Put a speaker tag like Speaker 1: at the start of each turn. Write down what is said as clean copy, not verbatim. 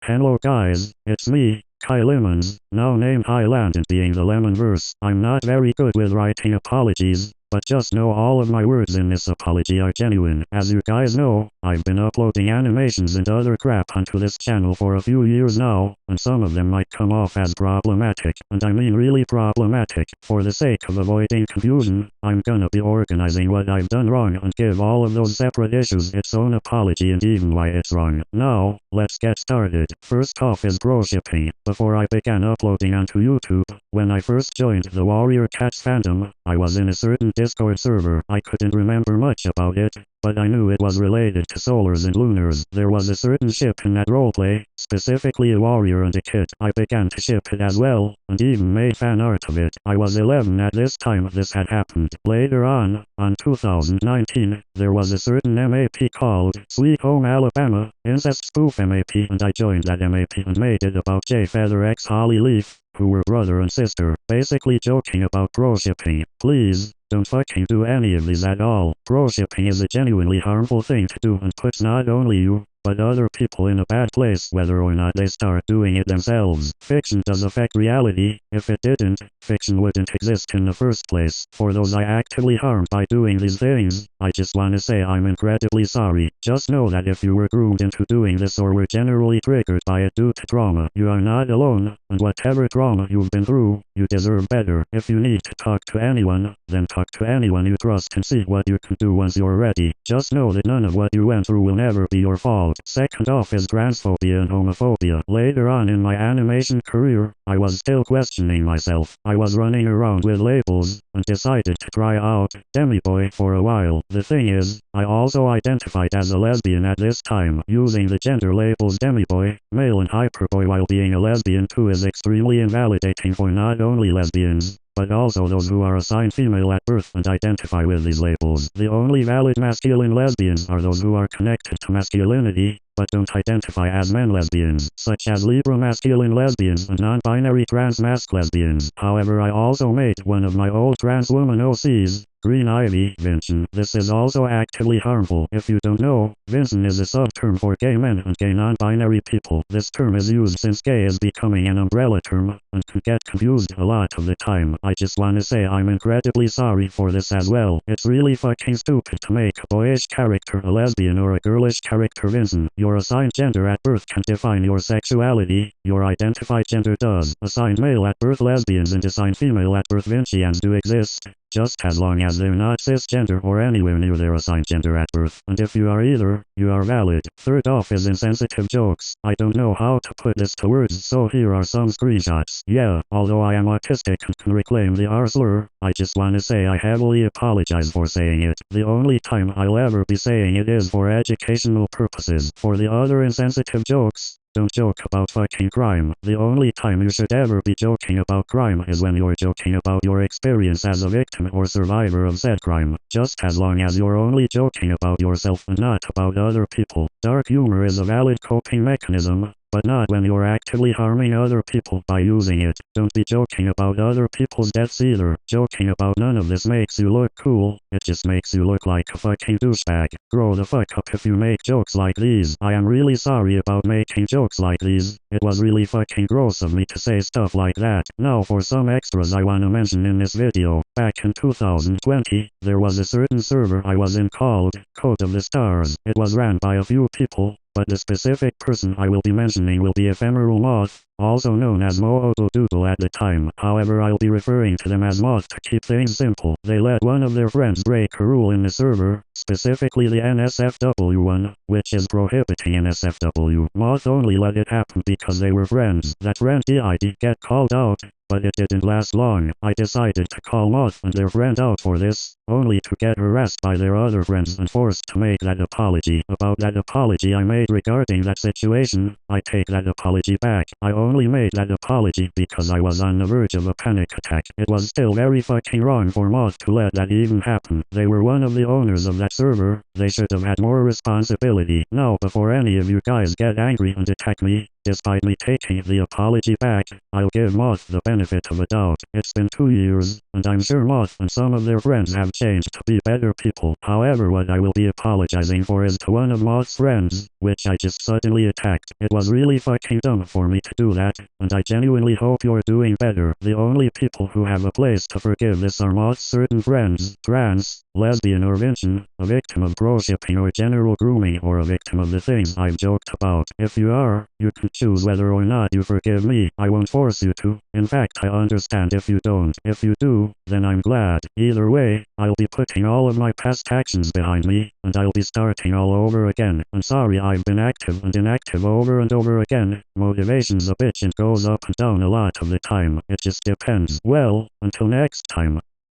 Speaker 1: Hello guys, it's me, Kai Lemons, now named Highland and being the Lemonverse. I'm not very good with writing apologies, but just know all of my words in this apology are genuine. As you guys know, I've been uploading animations and other crap onto this channel for a few years now, and some of them might come off as problematic, and I mean really problematic. For the sake of avoiding confusion, I'm gonna be organizing what I've done wrong and give all of those separate issues its own apology and even why it's wrong. Now, let's get started. First off is pro-shipping. Before I began uploading onto YouTube, when I first joined the Warrior Cats fandom, I was in a certain Discord server. I couldn't remember much about it, but I knew it was related to solars and lunars. There was a certain ship in that roleplay, specifically a warrior and a kit. I began to ship it as well, and even made fan art of it. I was 11 at this time this had happened. Later on 2019, there was a certain MAP called Sweet Home Alabama, incest spoof MAP, and I joined that MAP and made it about J Feather x Holly Leaf, who were brother and sister, basically joking about pro-shipping. Please, don't fucking do any of these at all. Pro-shipping is a genuinely harmful thing to do and puts not only you, but other people in a bad place whether or not they start doing it themselves. Fiction does affect reality. If it didn't, fiction wouldn't exist in the first place. For those I actively harmed by doing these things, I just wanna say I'm incredibly sorry. Just know that if you were groomed into doing this or were generally triggered by it due to trauma, you are not alone, and whatever trauma you've been through, you deserve better. If you need to talk to anyone, then talk to anyone you trust and see what you can do once you're ready. Just know that none of what you went through will never be your fault. Second off is transphobia and homophobia. Later on in my animation career, I was still questioning myself. I was running around with labels, and decided to try out demiboy for a while. The thing is, I also identified as a lesbian at this time. Using the gender labels demiboy, male and hyperboy while being a lesbian too is extremely invalidating for not only lesbians, but also those who are assigned female at birth and identify with these labels. The only valid masculine lesbians are those who are connected to masculinity, but don't identify as men lesbians, such as Libra masculine lesbians and non-binary trans masc lesbians. However, I also made one of my old trans woman OCs, Green Ivy, Vincent. This is also actively harmful. If you don't know, Vincent is a sub-term for gay men and gay non-binary people. This term is used since gay is becoming an umbrella term, and can get confused a lot of the time. I just wanna say I'm incredibly sorry for this as well. It's really fucking stupid to make a boyish character a lesbian or a girlish character Vincent. Your assigned gender at birth can define your sexuality. Your identified gender does. Assigned male at birth lesbians and assigned female at birth Vincians do exist, just as long as they're not cisgender or anywhere near their assigned gender at birth. And if you are either, you are valid. Third off is insensitive jokes. I don't know how to put this to words, so here are some screenshots. Yeah, although I am autistic and can reclaim the R slur, I just wanna say I heavily apologize for saying it. The only time I'll ever be saying it is for educational purposes. For the other insensitive jokes, don't joke about fucking crime. The only time you should ever be joking about crime is when you're joking about your experience as a victim or survivor of said crime, just as long as you're only joking about yourself and not about other people. Dark humor is a valid coping mechanism, but not when you're actively harming other people by using it. Don't be joking about other people's deaths either. Joking about none of this makes you look cool, it just makes you look like a fucking douchebag. Grow the fuck up if you make jokes like these. I am really sorry about making jokes like these. It was really fucking gross of me to say stuff like that. Now for some extras I wanna mention in this video. Back in 2020, there was a certain server I was in called Code of the Stars. It was ran by a few people, but the specific person I will be mentioning will be Ephemeral Moth, also known as Doodle at the time. However, I'll be referring to them as Moth to keep things simple. They let one of their friends break a rule in the server, specifically the NSFW one, which is prohibiting NSFW. Moth only let it happen because they were friends. That friend did get called out, but it didn't last long. I decided to call Moth and their friend out for this, only to get harassed by their other friends and forced to make that apology. About that apology I made regarding that situation, I take that apology back. I only made that apology because I was on the verge of a panic attack. It was still very fucking wrong for Moth to let that even happen. They were one of the owners of that server. They should have had more responsibility. Now before any of you guys get angry and attack me, Despite me taking the apology back, I'll give Moth the benefit of a doubt. It's been 2 years, and I'm sure Moth and some of their friends have changed to be better people. However, what I will be apologizing for is to one of Moth's friends, which I just suddenly attacked. It was really fucking dumb for me to do that, and I genuinely hope you're doing better. The only people who have a place to forgive this are Moth's certain friends, trans, lesbian or virgin, a victim of pro-shipping or general grooming, or a victim of the things I've joked about. If you are, you can choose whether or not you forgive me. I won't force you to. In fact, I understand if you don't. If you do, then I'm glad. Either way, I'll be putting all of my past actions behind me, and I'll be starting all over again. I'm sorry I've been active and inactive over and over again. Motivation's a bitch and goes up and down a lot of the time. It just depends. Well, until next time.